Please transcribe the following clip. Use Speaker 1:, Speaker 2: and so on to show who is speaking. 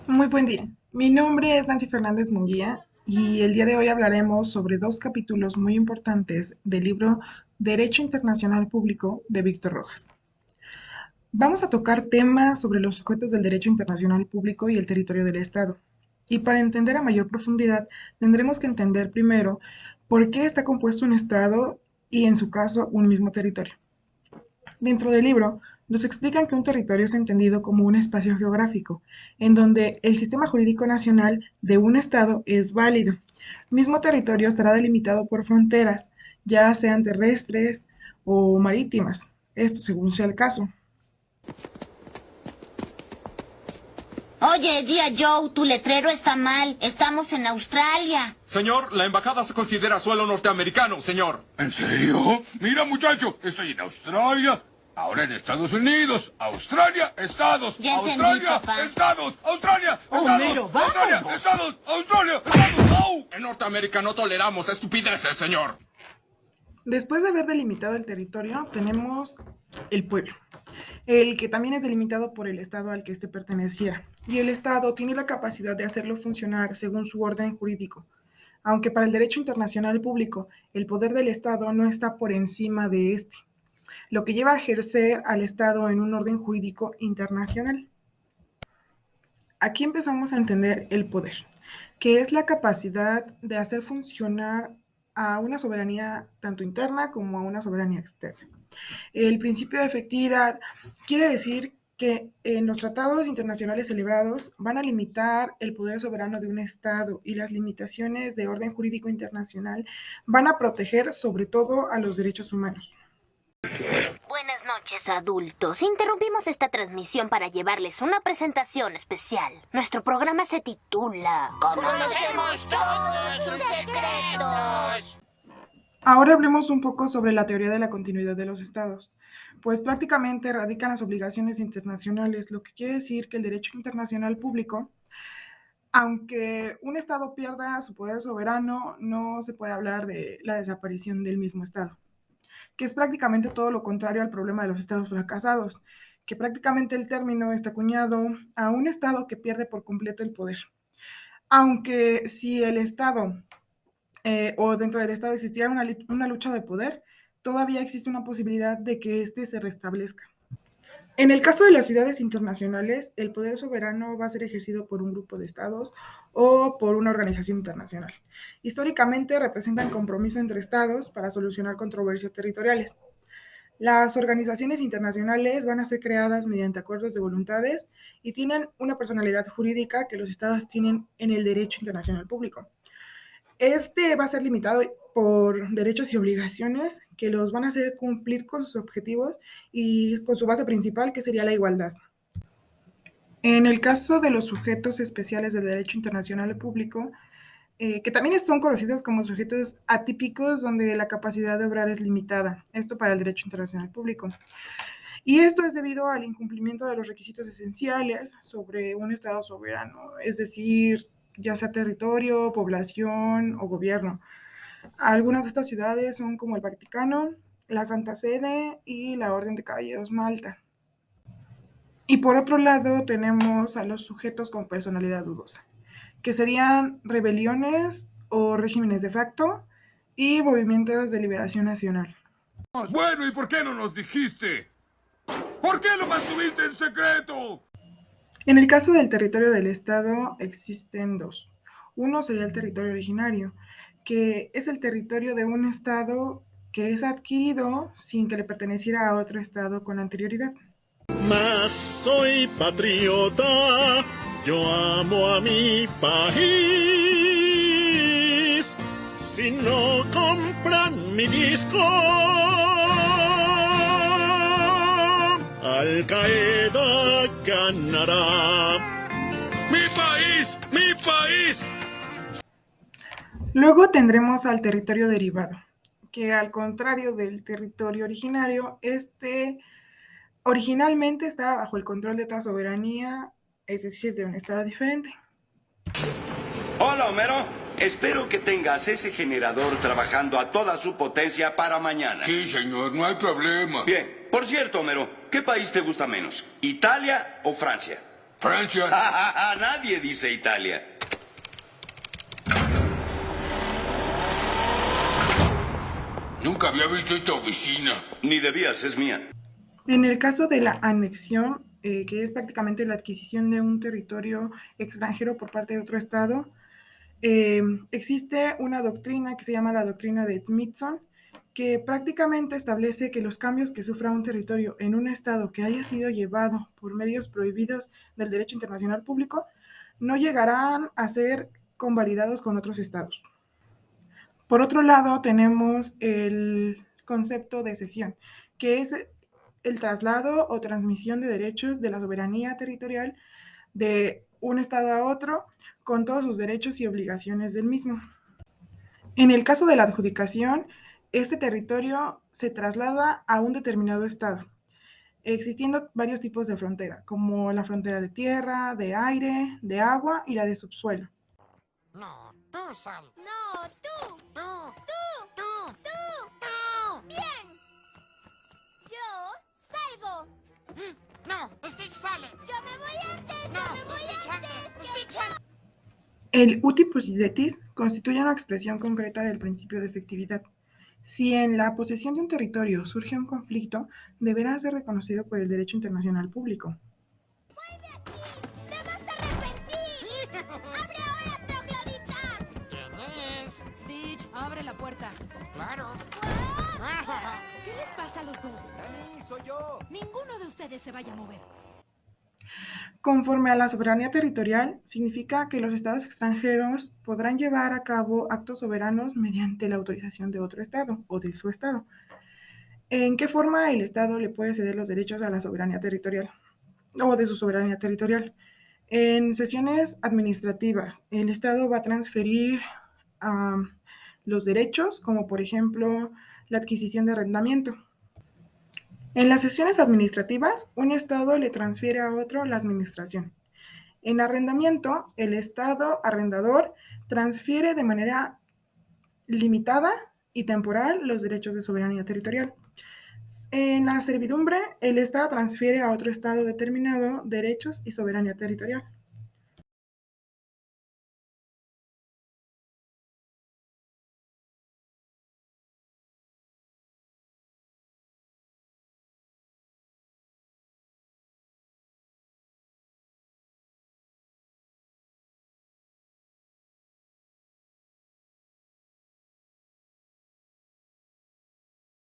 Speaker 1: Muy buen día. Mi nombre es Nancy Fernández Munguía y el día de hoy hablaremos sobre dos capítulos muy importantes del libro Derecho Internacional Público de Víctor Rojas. Vamos a tocar temas sobre los sujetos del derecho internacional público y el territorio del Estado. Y para entender a mayor profundidad, tendremos que entender primero por qué está compuesto un Estado y, en su caso, un mismo territorio. Dentro del libro, nos explican que un territorio es entendido como un espacio geográfico, en donde el sistema jurídico nacional de un Estado es válido. Mismo territorio estará delimitado por fronteras, ya sean terrestres o marítimas, esto según sea el caso.
Speaker 2: Oye, Dia Joe, tu letrero está mal. Estamos en Australia.
Speaker 3: Señor, la embajada se considera suelo norteamericano, señor.
Speaker 4: ¿En serio? Mira, muchacho, estoy en Australia. Ahora en Estados Unidos. Australia, Estados.
Speaker 2: Ya entendí,
Speaker 4: Australia,
Speaker 2: papá.
Speaker 4: Estados. Australia, Estados.
Speaker 5: Homero, vamos.
Speaker 4: Australia, Estados. Australia, Estados. ¡Au!
Speaker 3: En Norteamérica no toleramos estupideces, señor.
Speaker 1: Después de haber delimitado el territorio, tenemos el pueblo, el que también es delimitado por el Estado al que éste pertenecía. Y el Estado tiene la capacidad de hacerlo funcionar según su orden jurídico, aunque para el derecho internacional público el poder del Estado no está por encima de este, lo que lleva a ejercer al Estado en un orden jurídico internacional. Aquí empezamos a entender el poder, que es la capacidad de hacer funcionar a una soberanía tanto interna como a una soberanía externa. El principio de efectividad quiere decir que en los tratados internacionales celebrados van a limitar el poder soberano de un Estado y las limitaciones de orden jurídico internacional van a proteger sobre todo a los derechos humanos.
Speaker 2: Buenas noches, adultos. Interrumpimos esta transmisión para llevarles una presentación especial. Nuestro programa se titula ¡Conocemos todos sus secretos!
Speaker 1: Ahora hablemos un poco sobre la teoría de la continuidad de los estados, pues prácticamente radican las obligaciones internacionales, lo que quiere decir que el derecho internacional público, aunque un estado pierda su poder soberano, no se puede hablar de la desaparición del mismo estado, que es prácticamente todo lo contrario al problema de los estados fracasados, que prácticamente el término está acuñado a un estado que pierde por completo el poder. Aunque si el estado o dentro del Estado existiera una lucha de poder, todavía existe una posibilidad de que éste se restablezca. En el caso de las ciudades internacionales, el poder soberano va a ser ejercido por un grupo de estados o por una organización internacional. Históricamente representan compromiso entre estados para solucionar controversias territoriales. Las organizaciones internacionales van a ser creadas mediante acuerdos de voluntades y tienen una personalidad jurídica que los estados tienen en el derecho internacional público. Este va a ser limitado por derechos y obligaciones que los van a hacer cumplir con sus objetivos y con su base principal, que sería la igualdad. En el caso de los sujetos especiales del derecho internacional público, que también son conocidos como sujetos atípicos, donde la capacidad de obrar es limitada, esto para el derecho internacional público. Y esto es debido al incumplimiento de los requisitos esenciales sobre un Estado soberano, es decir, ya sea territorio, población o gobierno. Algunas de estas ciudades son como el Vaticano, la Santa Sede y la Orden de Caballeros Malta. Y por otro lado tenemos a los sujetos con personalidad dudosa, que serían rebeliones o regímenes de facto y movimientos de liberación nacional.
Speaker 4: Bueno, ¿y por qué no nos dijiste? ¿Por qué lo mantuviste en secreto?
Speaker 1: En el caso del territorio del Estado existen dos. Uno sería el territorio originario, que es el territorio de un Estado que es adquirido sin que le perteneciera a otro Estado con anterioridad.
Speaker 6: Mas soy patriota, yo amo a mi país. Si no compran mi disco, Al Qaeda ganará.
Speaker 4: ¡Mi país! ¡Mi país!
Speaker 1: Luego tendremos al territorio derivado, que al contrario del territorio originario, originalmente estaba bajo el control de otra soberanía, es decir, de un estado diferente.
Speaker 7: Hola, Homero. Espero que tengas ese generador trabajando a toda su potencia para mañana.
Speaker 4: Sí, señor, no hay problema.
Speaker 7: Bien. Por cierto, Homero, ¿qué país te gusta menos? ¿Italia o Francia?
Speaker 4: Francia.
Speaker 7: Nadie dice Italia.
Speaker 4: Nunca había visto esta oficina.
Speaker 7: Ni debías, es mía.
Speaker 1: En el caso de la anexión, que es prácticamente la adquisición de un territorio extranjero por parte de otro estado, existe una doctrina que se llama la doctrina de Smithson, que prácticamente establece que los cambios que sufra un territorio en un estado que haya sido llevado por medios prohibidos del derecho internacional público no llegarán a ser convalidados con otros estados. Por otro lado, tenemos el concepto de cesión, que es el traslado o transmisión de derechos de la soberanía territorial de un estado a otro con todos sus derechos y obligaciones del mismo. En el caso de la adjudicación, este territorio se traslada a un determinado estado, existiendo varios tipos de frontera, como la frontera de tierra, de aire, de agua y la de subsuelo.
Speaker 5: No, tú sal.
Speaker 2: No, tú.
Speaker 5: Tú.
Speaker 2: Bien. Yo salgo.
Speaker 5: No, Stitch sale.
Speaker 2: Yo me voy antes.
Speaker 5: No,
Speaker 2: yo me voy
Speaker 5: Stitch
Speaker 2: antes.
Speaker 5: antes. Stitch antes.
Speaker 1: El uti possidetis constituye una expresión concreta del principio de efectividad. Si en la posesión de un territorio surge un conflicto, deberá ser reconocido por el derecho internacional público.
Speaker 2: ¡Te vas a arrepentir! ¡Abre ahora, troglodita!
Speaker 5: ¿Quién es?
Speaker 8: Stitch, abre la puerta.
Speaker 5: Claro.
Speaker 8: ¿Qué les pasa a los dos?
Speaker 9: ¡Dani, soy yo!
Speaker 8: Ninguno de ustedes se vaya a mover.
Speaker 1: Conforme a la soberanía territorial, significa que los estados extranjeros podrán llevar a cabo actos soberanos mediante la autorización de otro estado o de su estado. ¿En qué forma el estado le puede ceder los derechos a la soberanía territorial o de su soberanía territorial? En sesiones administrativas, el estado va a transferir los derechos, como por ejemplo la adquisición de arrendamiento. En las sesiones administrativas, un estado le transfiere a otro la administración. En arrendamiento, el estado arrendador transfiere de manera limitada y temporal los derechos de soberanía territorial. En la servidumbre, el estado transfiere a otro estado determinado derechos y soberanía territorial.